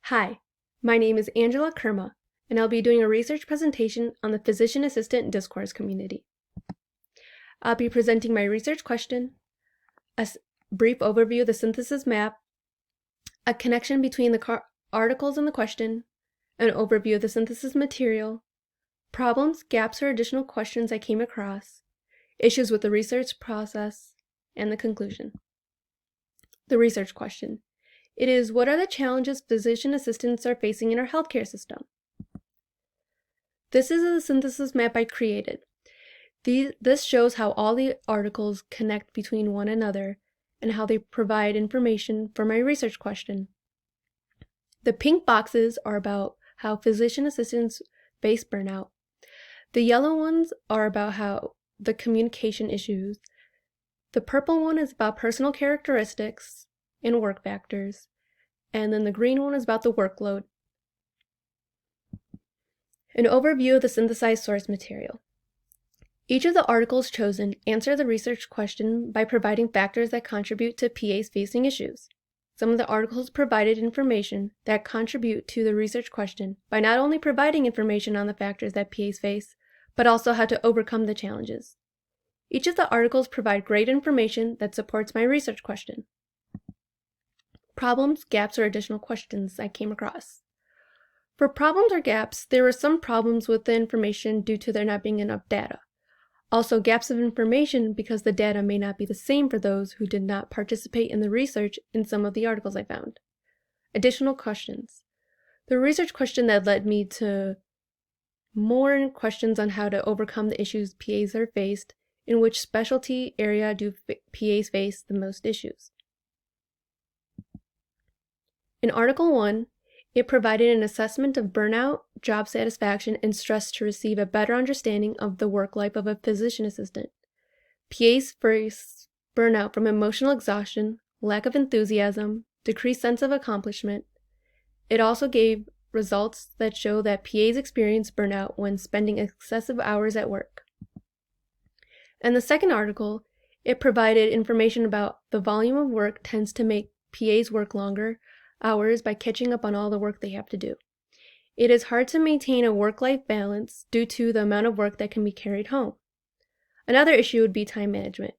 Hi, my name is Angela Kerma, and I'll be doing a research presentation on the physician assistant discourse community. I'll be presenting my research question, a brief overview of the synthesis map, a connection between the articles in the question, an overview of the synthesis material, problems, gaps, or additional questions I came across, issues with the research process, and the conclusion. The research question. It is, what are the challenges physician assistants are facing in our healthcare system? This is the synthesis map I created. This shows how all the articles connect between one another and how they provide information for my research question. The pink boxes are about how physician assistants face burnout. The yellow ones are about how the communication issues. The purple one is about personal characteristics and work factors. And then the green one is about the workload. An overview of the synthesized source material. Each of the articles chosen answer the research question by providing factors that contribute to PAs facing issues. Some of the articles provided information that contribute to the research question by not only providing information on the factors that PAs face, but also how to overcome the challenges. Each of the articles provide great information that supports my research question. Problems, gaps, or additional questions I came across. For problems or gaps, there were some problems with the information due to there not being enough data. Also, gaps of information because the data may not be the same for those who did not participate in the research in some of the articles I found. Additional questions. The research question that led me to more questions on how to overcome the issues PAs are faced, in which specialty area do PAs face the most issues. In Article 1, it provided an assessment of burnout, job satisfaction, and stress to receive a better understanding of the work life of a physician assistant. PAs face burnout from emotional exhaustion, lack of enthusiasm, decreased sense of accomplishment. It also gave results that show that PAs experience burnout when spending excessive hours at work. In the second article, it provided information about the volume of work tends to make PAs work longer hours by catching up on all the work they have to do. It is hard to maintain a work-life balance due to the amount of work that can be carried home. Another issue would be time management.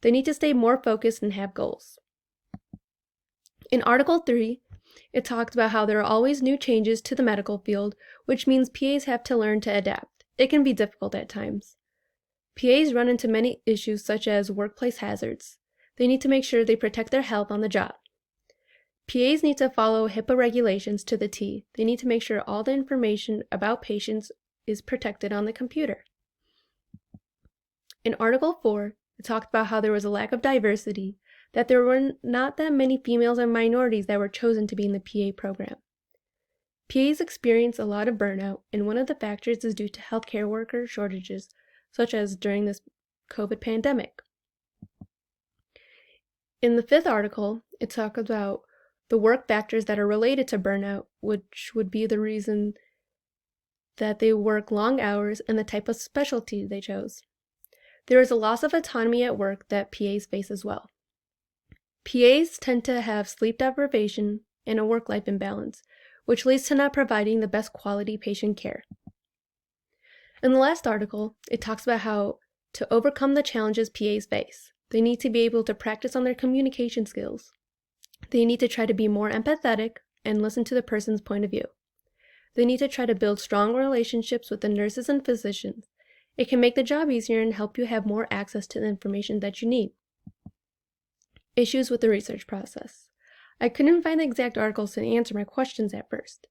They need to stay more focused and have goals. In Article 3, it talked about how there are always new changes to the medical field, which means PAs have to learn to adapt. It can be difficult at times. PAs run into many issues such as workplace hazards. They need to make sure they protect their health on the job. PAs need to follow HIPAA regulations to the T. They need to make sure all the information about patients is protected on the computer. In Article 4, it talked about how there was a lack of diversity, that there were not that many females and minorities that were chosen to be in the PA program. PAs experience a lot of burnout, and one of the factors is due to healthcare worker shortages, such as during this COVID pandemic. In the fifth article, it talked about the work factors that are related to burnout, which would be the reason that they work long hours and the type of specialty they chose. There is a loss of autonomy at work that PAs face as well. PAs tend to have sleep deprivation and a work-life imbalance, which leads to not providing the best quality patient care. In the last article, it talks about how to overcome the challenges PAs face. They need to be able to practice on their communication skills. They need to try to be more empathetic and listen to the person's point of view. They need to try to build strong relationships with the nurses and physicians. It can make the job easier and help you have more access to the information that you need. Issues with the research process. I couldn't find the exact articles to answer my questions at first.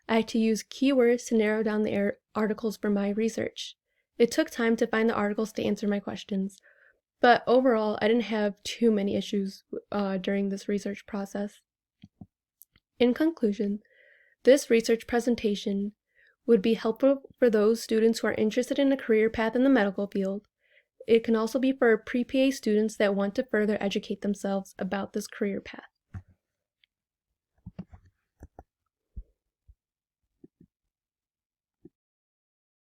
I had to use keywords to narrow down the articles for my research. It took time to find the articles to answer my questions. But overall, I didn't have too many issues during this research process. In conclusion, this research presentation would be helpful for those students who are interested in a career path in the medical field. It can also be for pre-PA students that want to further educate themselves about this career path.